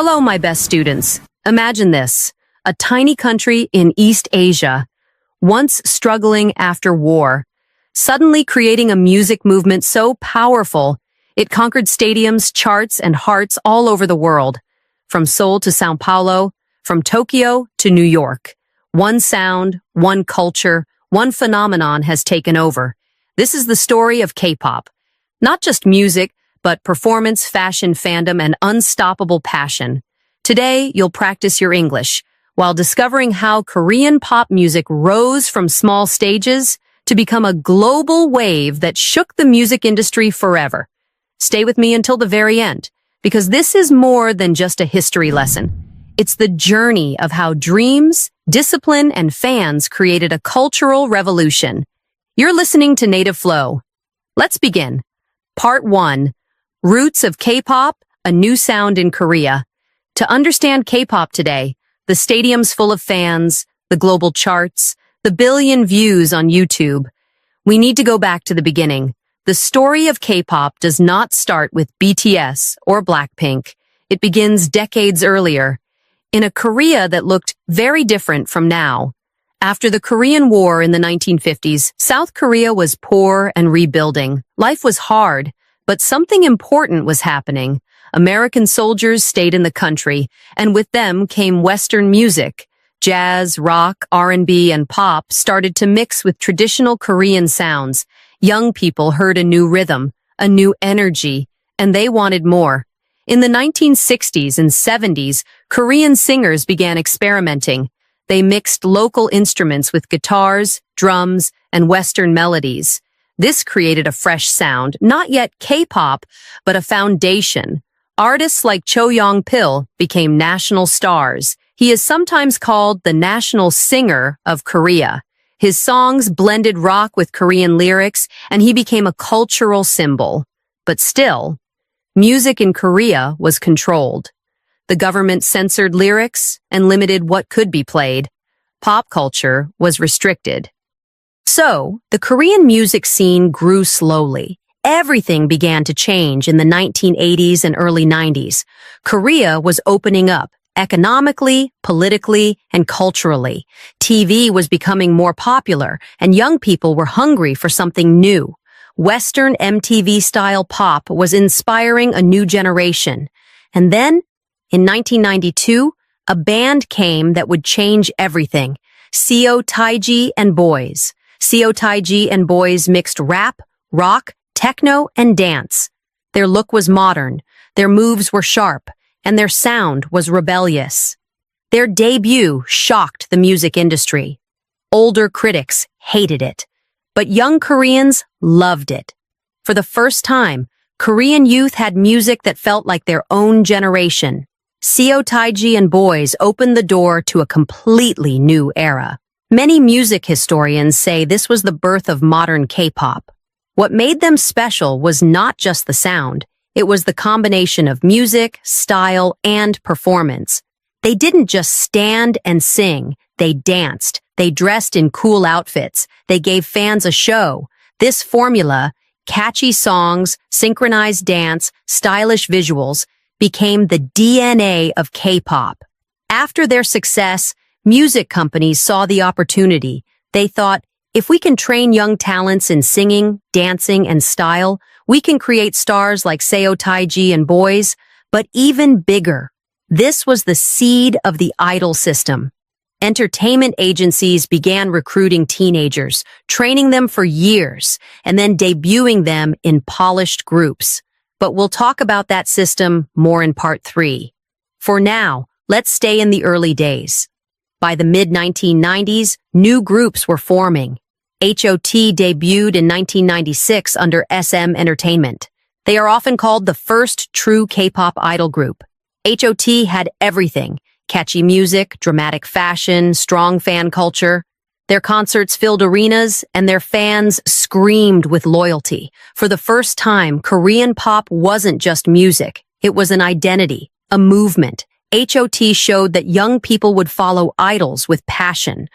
Hello, my best students. Imagine this, a tiny country in East Asia, once struggling after war, suddenly creating a music movement so powerful, it conquered stadiums, charts, and hearts all over the world, from Seoul to São Paulo, from Tokyo to New York. One sound, one culture, one phenomenon has taken over. This is the story of K-pop. Not just music, but performance, fashion, fandom, and unstoppable passion. Today, you'll practice your English while discovering how Korean pop music rose from small stages to become a global wave that shook the music industry forever. Stay with me until the very end, because this is more than just a history lesson. It's the journey of how dreams, discipline, and fans created a cultural revolution. You're listening to Native Flow. Let's begin. Part 1. Roots of K-pop, a new sound in Korea. To understand K-pop today, the stadiums full of fans, the global charts, the billion views on YouTube, we need to go back to the beginning. The story of K-pop does not start with BTS or Blackpink. It begins decades earlier, in a Korea that looked very different from now. After the Korean War in the 1950s, South Korea was poor and rebuilding. Life was hard, but something important was happening. American soldiers stayed in the country, and with them came Western music. Jazz, rock, R&B, and pop started to mix with traditional Korean sounds. Young people heard a new rhythm, a new energy, and they wanted more. In the 1960s and 70s, Korean singers began experimenting. They mixed local instruments with guitars, drums, and Western melodies. This created a fresh sound, not yet K-pop, but a foundation. Artists like Cho Young-pil became national stars. He is sometimes called the national singer of Korea. His songs blended rock with Korean lyrics, and he became a cultural symbol. But still, music in Korea was controlled. The government censored lyrics and limited what could be played. Pop culture was restricted. So, the Korean music scene grew slowly. Everything began to change in the 1980s and early 90s. Korea was opening up, economically, politically, and culturally. TV was becoming more popular, and young people were hungry for something new. Western MTV-style pop was inspiring a new generation. And then, in 1992, a band came that would change everything. Seo Taiji and Boys. Seo Taiji and Boys mixed rap, rock, techno, and dance. Their look was modern, their moves were sharp, and their sound was rebellious. Their debut shocked the music industry. Older critics hated it, but young Koreans loved it. For the first time, Korean youth had music that felt like their own generation. Seo Taiji and Boys opened the door to a completely new era. Many music historians say this was the birth of modern K-pop. What made them special was not just the sound, it was the combination of music, style, and performance. They didn't just stand and sing, they danced, they dressed in cool outfits, they gave fans a show. This formula, catchy songs, synchronized dance, stylish visuals, became the DNA of K-pop. After their success, music companies saw the opportunity. They thought, if we can train young talents in singing, dancing, and style, we can create stars like Seo Taiji and Boys, but even bigger. This was the seed of the idol system. Entertainment agencies began recruiting teenagers, training them for years, and then debuting them in polished groups. But we'll talk about that system more in part 3. For now, let's stay in the early days. By the mid-1990s, new groups were forming. HOT debuted in 1996 under SM Entertainment. They are often called the first true K-pop idol group. HOT had everything: catchy music, dramatic fashion, strong fan culture. Their concerts filled arenas, and their fans screamed with loyalty. For the first time, Korean pop wasn't just music. It was an identity, a movement. HOT showed that young people would follow idols with passion.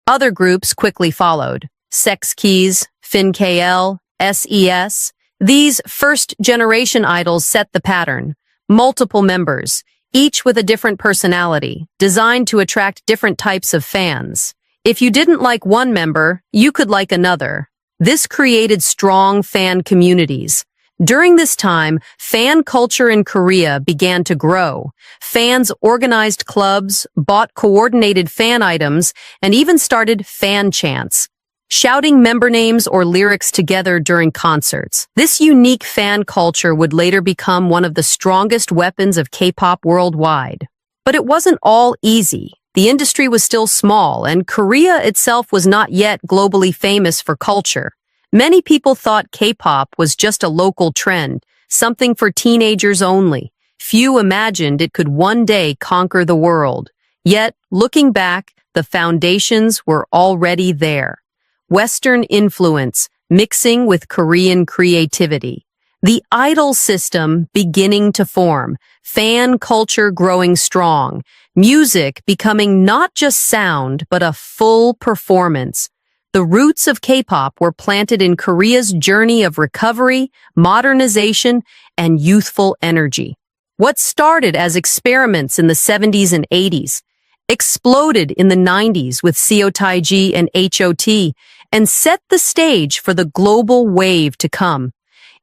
Other groups quickly followed. Sex Keys, FinKL, SES. These first-generation idols set the pattern. Multiple members, each with a different personality, designed to attract different types of fans. If you didn't like one member, you could like another. This created strong fan communities. During this time, fan culture in Korea began to grow. Fans organized clubs, bought coordinated fan items, and even started fan chants, shouting member names or lyrics together during concerts. This unique fan culture would later become one of the strongest weapons of K-pop worldwide. But it wasn't all easy. The industry was still small, and Korea itself was not yet globally famous for culture. Many people thought K-pop was just a local trend, something for teenagers only. Few imagined it could one day conquer the world. Yet, looking back, the foundations were already there. Western influence mixing with Korean creativity. The idol system beginning to form, fan culture growing strong, music becoming not just sound, but a full performance. The roots of K-pop were planted in Korea's journey of recovery, modernization, and youthful energy. What started as experiments in the 70s and 80s exploded in the 90s with Seotaiji and HOT and set the stage for the global wave to come.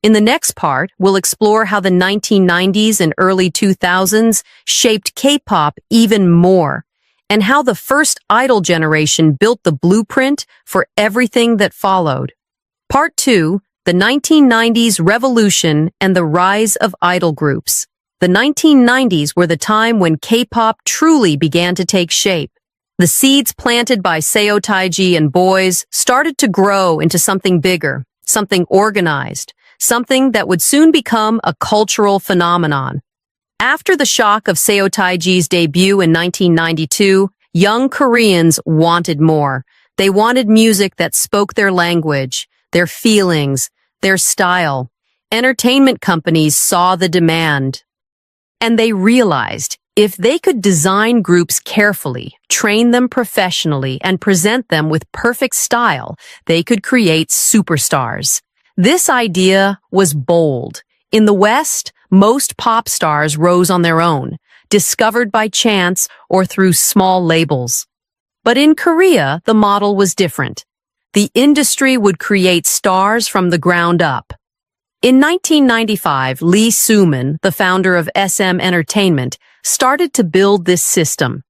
In the next part, we'll explore how the 1990s and early 2000s shaped K-pop even more, and how the first idol generation built the blueprint for everything that followed. Part 2, the 1990s revolution and the rise of idol groups. The 1990s were the time when K-pop truly began to take shape. The seeds planted by Seo Taiji and boys started to grow into something bigger, something organized, something that would soon become a cultural phenomenon. After the shock of Seo Taiji's debut in 1992, young Koreans wanted more. They wanted music that spoke their language, their feelings, their style. Entertainment companies saw the demand. And they realized if they could design groups carefully, train them professionally, and present them with perfect style, they could create superstars. This idea was bold. In the West, most pop stars rose on their own, discovered by chance or through small labels. But in Korea, the model was different. The industry would create stars from the ground up. In 1995, Lee Soo-man, the founder of SM Entertainment, started to build this system.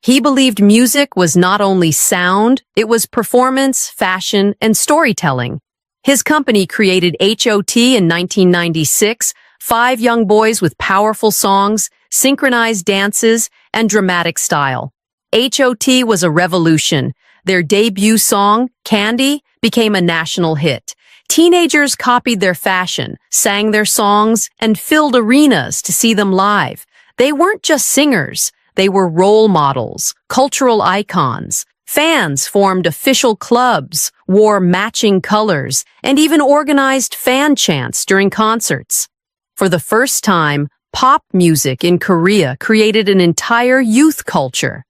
He believed music was not only sound, it was performance, fashion, and storytelling. His company created HOT in 1996, 5 young boys with powerful songs, synchronized dances, and dramatic style. HOT was a revolution. Their debut song, Candy, became a national hit. Teenagers copied their fashion, sang their songs, and filled arenas to see them live. They weren't just singers. They were role models, cultural icons. Fans formed official clubs, wore matching colors, and even organized fan chants during concerts. For the first time, pop music in Korea created an entire youth culture.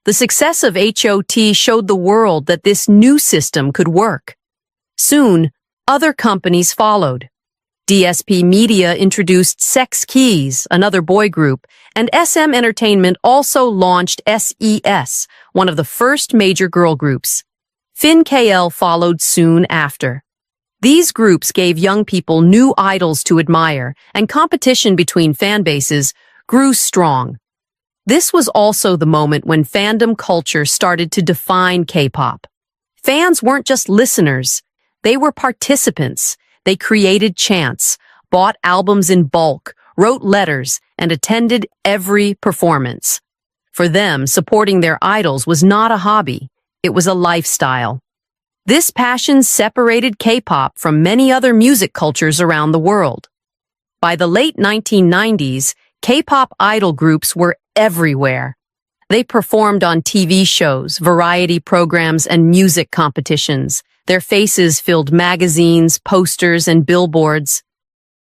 The success of HOT showed the world that this new system could work. Soon, other companies followed. DSP Media introduced Sex Keys, another boy group, and SM Entertainment also launched SES, one of the first major girl groups. Fin KL followed soon after. These groups gave young people new idols to admire, and competition between fan bases grew strong. This was also the moment when fandom culture started to define K-pop. Fans weren't just listeners, they were participants. They created chants, bought albums in bulk, wrote letters, and attended every performance. For them, supporting their idols was not a hobby, it was a lifestyle. This passion separated K-pop from many other music cultures around the world. By the late 1990s, K-pop idol groups were everywhere. They performed on TV shows, variety programs, and music competitions. Their faces filled magazines, posters, and billboards.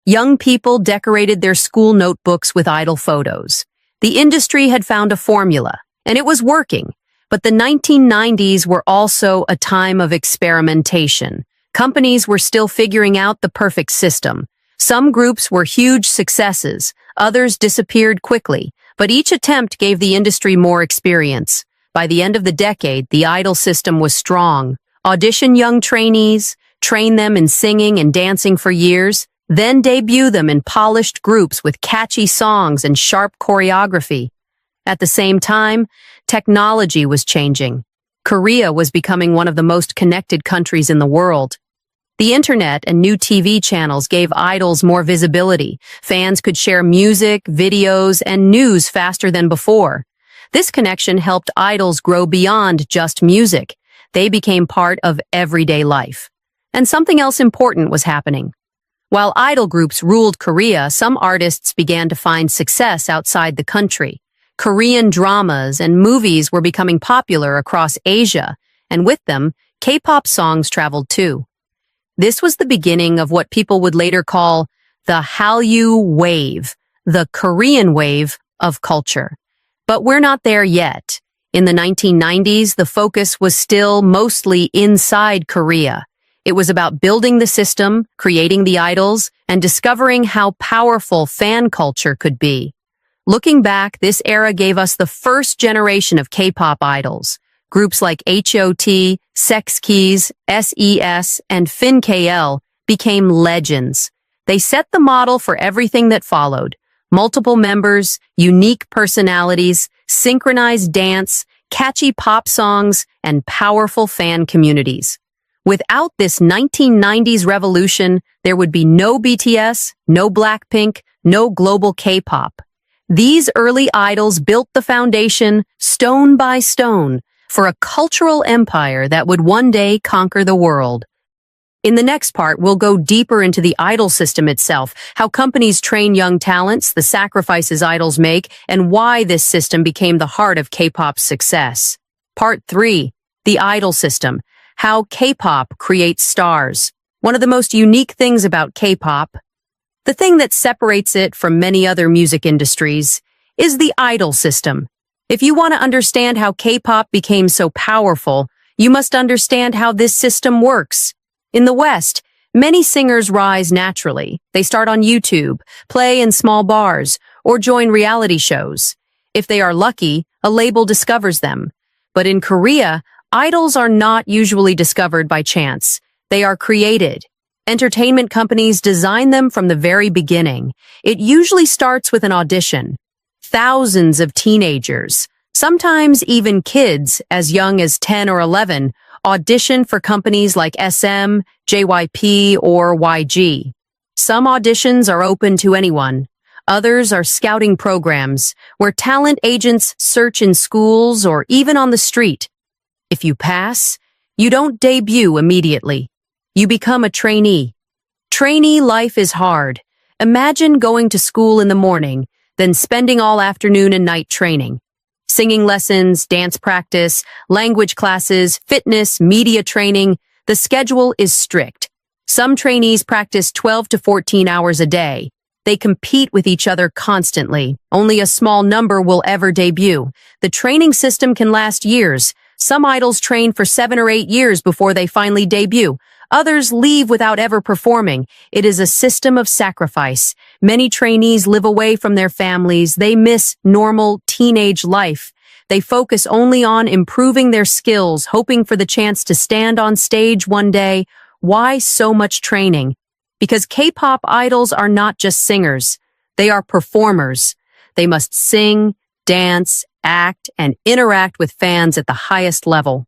Young people decorated their school notebooks with idol photos. The industry had found a formula, and it was working. But the 1990s were also a time of experimentation. Companies were still figuring out the perfect system. Some groups were huge successes, others disappeared quickly, But each attempt gave the industry more experience. By the end of the decade, the idol system was strong. Audition young trainees, train them in singing and dancing for years, then debut them in polished groups with catchy songs and sharp choreography. At the same time, technology was changing. Korea was becoming one of the most connected countries in the world. The internet and new TV channels gave idols more visibility. Fans could share music, videos, and news faster than before. This connection helped idols grow beyond just music. They became part of everyday life. And something else important was happening. While idol groups ruled Korea, some artists began to find success outside the country. Korean dramas and movies were becoming popular across Asia, and with them, K-pop songs traveled too. This was the beginning of what people would later call the Hallyu wave, the Korean wave of culture. But we're not there yet. In the 1990s, the focus was still mostly inside Korea. It was about building the system, creating the idols, and discovering how powerful fan culture could be. Looking back, this era gave us the first generation of K-pop idols. Groups like H.O.T., Sex Keys, S.E.S., and FinKL became legends. They set the model for everything that followed. Multiple members, unique personalities, synchronized dance, catchy pop songs, and powerful fan communities. Without this 1990s revolution, there would be no BTS, no Blackpink, no global K-pop. These early idols built the foundation, stone by stone, for a cultural empire that would one day conquer the world. In the next part, we'll go deeper into the idol system itself, how companies train young talents, the sacrifices idols make, and why this system became the heart of K-pop's success. Part 3, the idol system, how K-pop creates stars. One of the most unique things about K-pop, the thing that separates it from many other music industries, is the idol system. If you want to understand how K-pop became so powerful, you must understand how this system works. In the West, many singers rise naturally. They start on YouTube, play in small bars, or join reality shows. If they are lucky, a label discovers them. But in Korea, idols are not usually discovered by chance. They are created. Entertainment companies design them from the very beginning. It usually starts with an audition. Thousands of teenagers, sometimes even kids as young as 10 or 11, audition for companies like SM, JYP, or YG. Some auditions are open to anyone. Others are scouting programs where talent agents search in schools or even on the street. If you pass, you don't debut immediately. You become a trainee. Trainee life is hard. Imagine going to school in the morning, then spending all afternoon and night training. Singing lessons, dance practice, language classes, fitness, media training. The schedule is strict. Some trainees practice 12 to 14 hours a day. They compete with each other constantly. Only a small number will ever debut. The training system can last years. Some idols train for 7 or 8 years before they finally debut. Others leave without ever performing. It is a system of sacrifice. Many trainees live away from their families. They miss normal teenage life. They focus only on improving their skills, hoping for the chance to stand on stage one day. Why so much training? Because K-pop idols are not just singers. They are performers. They must sing, dance, act, and interact with fans at the highest level.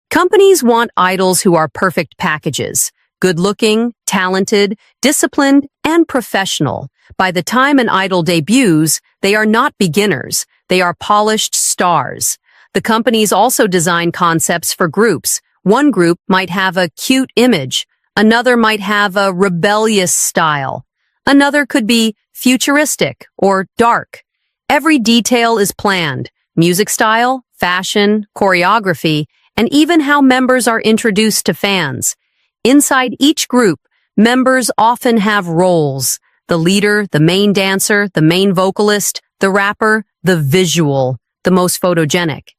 Companies want idols who are perfect packages, good-looking, talented, disciplined, and professional. By the time an idol debuts, they are not beginners. They are polished stars. The companies also design concepts for groups. One group might have a cute image. Another might have a rebellious style. Another could be futuristic or dark. Every detail is planned. Music style, fashion, choreography, and even how members are introduced to fans. Inside each group, members often have roles. The leader, the main dancer, the main vocalist, the rapper, the visual, the most photogenic.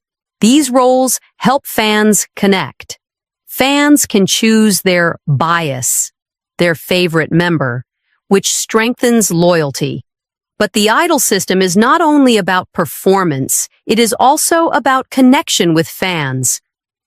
These roles help fans connect. Fans can choose their bias, their favorite member, which strengthens loyalty. But the idol system is not only about performance, it is also about connection with fans.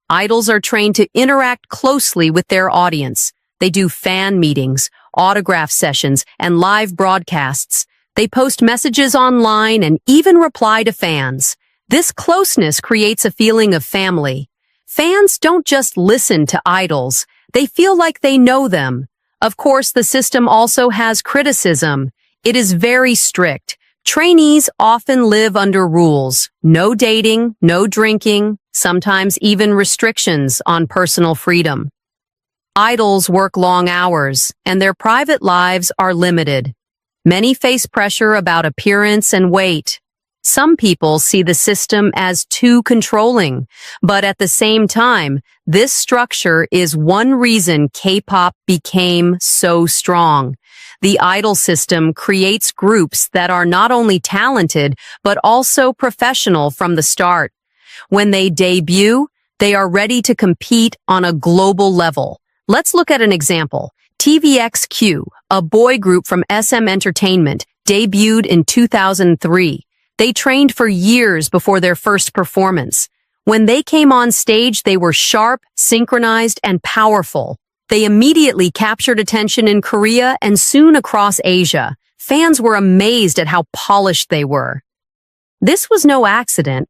Idols are trained to interact closely with their audience. They do fan meetings, autograph sessions, and live broadcasts. They post messages online and even reply to fans. This closeness creates a feeling of family. Fans don't just listen to idols, they feel like they know them. Of course, the system also has criticism. It is very strict. Trainees often live under rules. No dating, no drinking, sometimes even restrictions on personal freedom. Idols work long hours, and their private lives are limited. Many face pressure about appearance and weight. Some people see the system as too controlling, but at the same time, this structure is one reason K-pop became so strong. The idol system creates groups that are not only talented, but also professional from the start. When they debut, they are ready to compete on a global level. Let's look at an example. TVXQ, a boy group from SM Entertainment, debuted in 2003. They trained for years before their first performance. When they came on stage, they were sharp, synchronized, and powerful. They immediately captured attention in Korea and soon across Asia. Fans were amazed at how polished they were. This was no accident.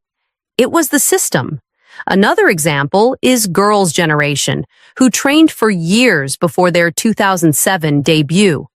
It was the system. Another example is Girls' Generation, who trained for years before their 2007 debut.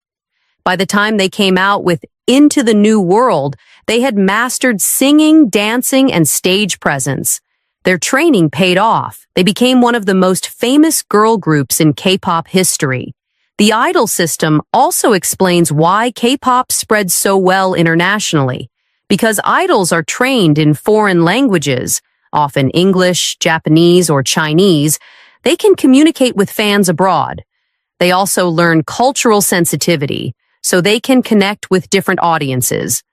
By the time they came out with Into the New World, they had mastered singing, dancing, and stage presence. Their training paid off. They became one of the most famous girl groups in K-pop history. The idol system also explains why K-pop spread so well internationally. Because idols are trained in foreign languages, often English, Japanese, or Chinese, they can communicate with fans abroad. They also learn cultural sensitivity, so they can connect with different audiences.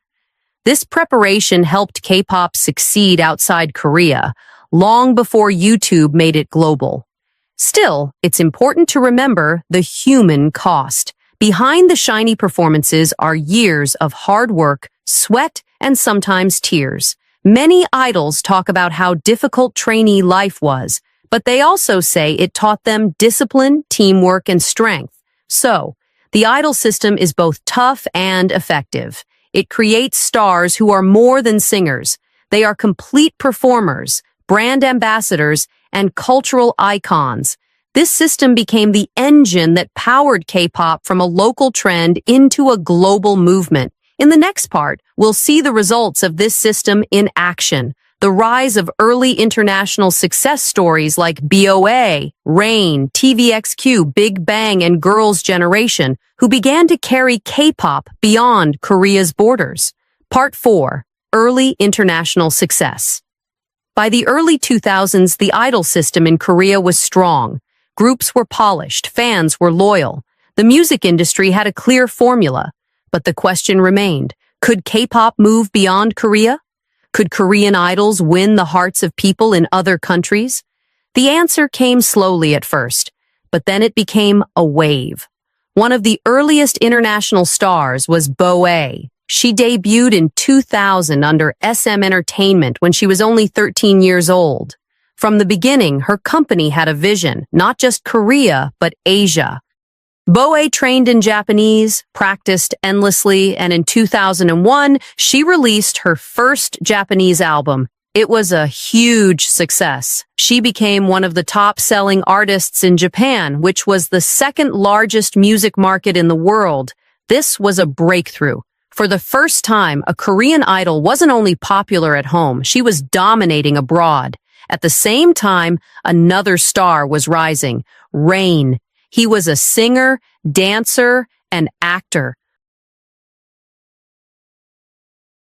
This preparation helped K-pop succeed outside Korea, long before YouTube made it global. Still, it's important to remember the human cost. Behind the shiny performances are years of hard work, sweat, and sometimes tears. Many idols talk about how difficult trainee life was, but they also say it taught them discipline, teamwork, and strength. So, the idol system is both tough and effective. It creates stars who are more than singers. They are complete performers, brand ambassadors, and cultural icons. This system became the engine that powered K-pop from a local trend into a global movement. In the next part, we'll see the results of this system in action. The rise of early international success stories like BOA, Rain, TVXQ, Big Bang, and Girls' Generation, who began to carry K-pop beyond Korea's borders. Part 4. Early international success. By the early 2000s, the idol system in Korea was strong. Groups were polished, fans were loyal. The music industry had a clear formula. But the question remained, could K-pop move beyond Korea? Could Korean idols win the hearts of people in other countries? The answer came slowly at first, but then it became a wave. One of the earliest international stars was BOA. She debuted in 2000 under SM Entertainment when she was only 13 years old. From the beginning, her company had a vision, not just Korea, but Asia. BOA trained in Japanese, practiced endlessly, and in 2001, she released her first Japanese album. It was a huge success. She became one of the top-selling artists in Japan, which was the second largest music market in the world. This was a breakthrough. For the first time, a Korean idol wasn't only popular at home, she was dominating abroad. At the same time, another star was rising, Rain. He was a singer, dancer, and actor.